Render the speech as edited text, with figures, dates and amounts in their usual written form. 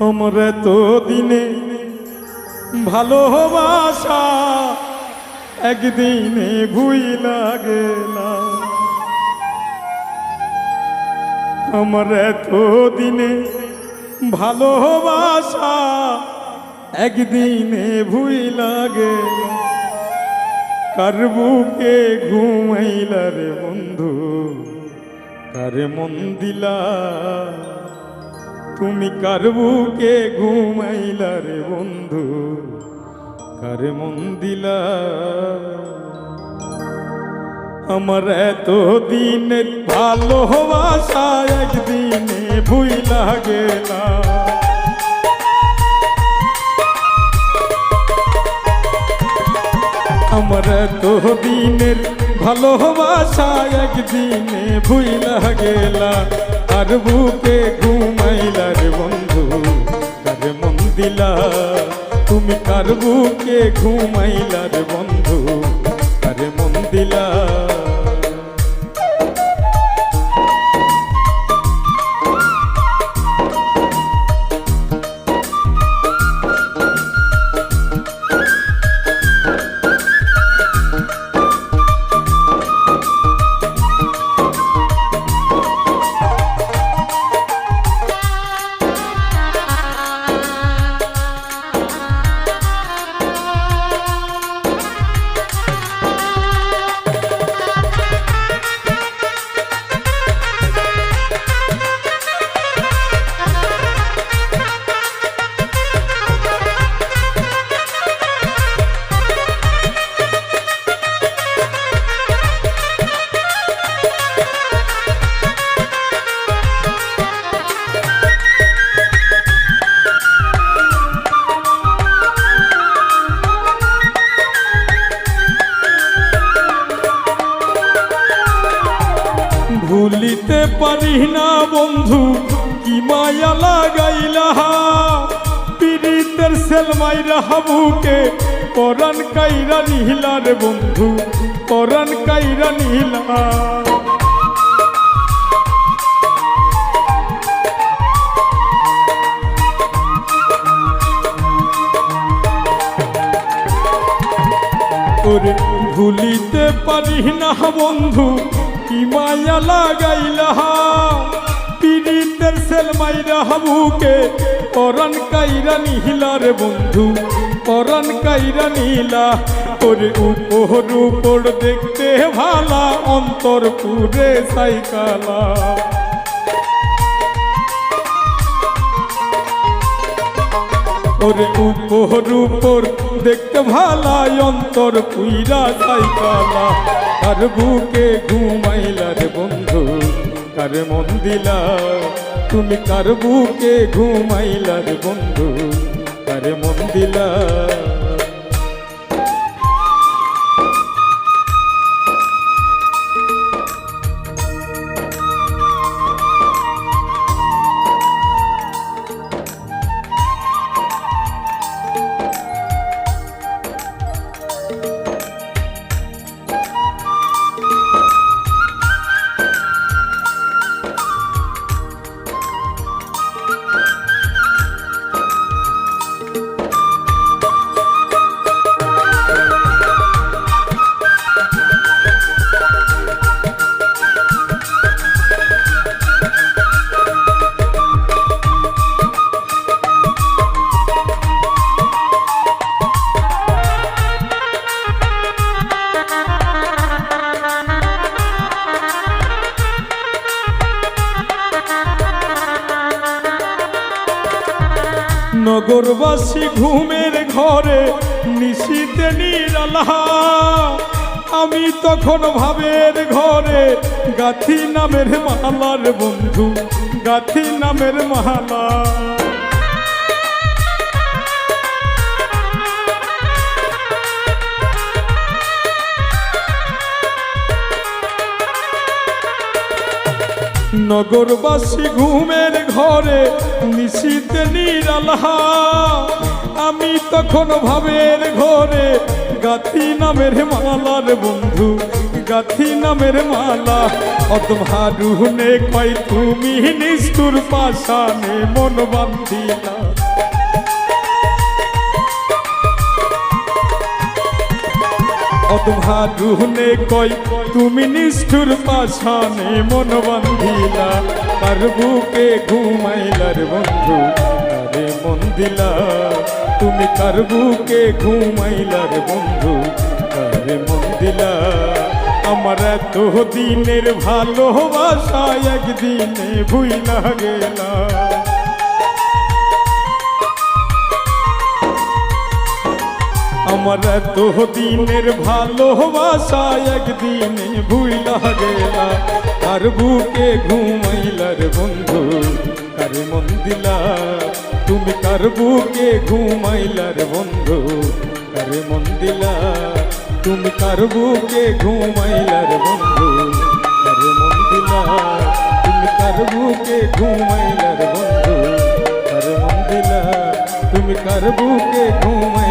আমার তো দিনে ভালোবাসা একদিনে ভুইলা গেলা। আমার তো দিনে ভালোবাসা একদিনে ভুইলা গেলা। কার বুকে ঘুমাইলা রে বন্ধু, কারে মন দিলা তুমি? কার বুকে ঘুমাইলা রে বন্ধু, কারে মন দিলা? আমার এত দিনের ভালোবাসা একদিনে ভুইলা গেলা। আমার এত দিনের ভালোবাসা একদিনে ভুইলা গেলা। আর বুকে ঘুমাইলা রে বন্ধু, কারে মন দিলা তুমি? কার বুকে ঘুমাইলা রে বন্ধু, কারে মন দিলা? ভুলিতে পারি না বন্ধু কি মায়া লাগাইলা। পীড়িতের সেলমাইরা বুকে পরাণ কাইরা নিহিলা রে বন্ধু, পরাণ কাইরা নিহিলা। ওরে ভুলিতে পারি না বন্ধু কি মায়া লাগাইলা। পীড়িতের সেলমাইরা বুকে পরাণ কাইরা নিহিলা রে বন্ধু, পরাণ কাইরা নিহিলা। ওরে উপর উপর দেখতে ভালা, অন্তর পুরে সাইকালা। ওরে উপর উপর দেখতে ভালা, অন্তর পুইরা সাইকালা। কার বুকে ঘুমাইলা রে বন্ধু, কারে মন দিলা তুমি? কার বুকে ঘুমাইলা রে বন্ধু, কারে মন দিলা? নগরবাসী ঘুমের ঘরে নিশীতে নিরালা। আমি তখন ভাবের ঘরে গাথি নামের মালার বন্ধু, গাথি নামের মালা। নগরবাসী ঘুমের ঘরে নিশীতে নিরালা। আমি তখন ভাবের ঘরে গাথি নামের মালার বন্ধু, গাথি নামের মালা অদমহারুহনে কয় তুমি নিষ্ঠুর পাশানে মন বান্ধিলা অদমহারুহনে কয় তুমি নিষ্ঠুর পাশানে মন বান্ধিলা কার বুকে ঘুমাইলার বন্ধু কারে মন দিলা তুমি কার বুকে ঘুমাইলার বন্ধু কারে মন দিলা আমার এত দিনের ভালোবাসা একদিনে ভুইলা গেলা আমার এত দিনের ভালোবাসা একদিনে ভুইলা গেলা কার বুকে ঘুমাইলার বন্ধু কারে মন দিলা তুমি কার বুকে ঘুমাইলার বন্ধু কারে মন দিলা তুমি কার বুকে ঘুমাইলার বন্ধু কারে মন দিলা তুমি কার বুকে ঘুমাইলার বন্ধু কারে মন দিলা তুমি কার বুকে ঘুমাই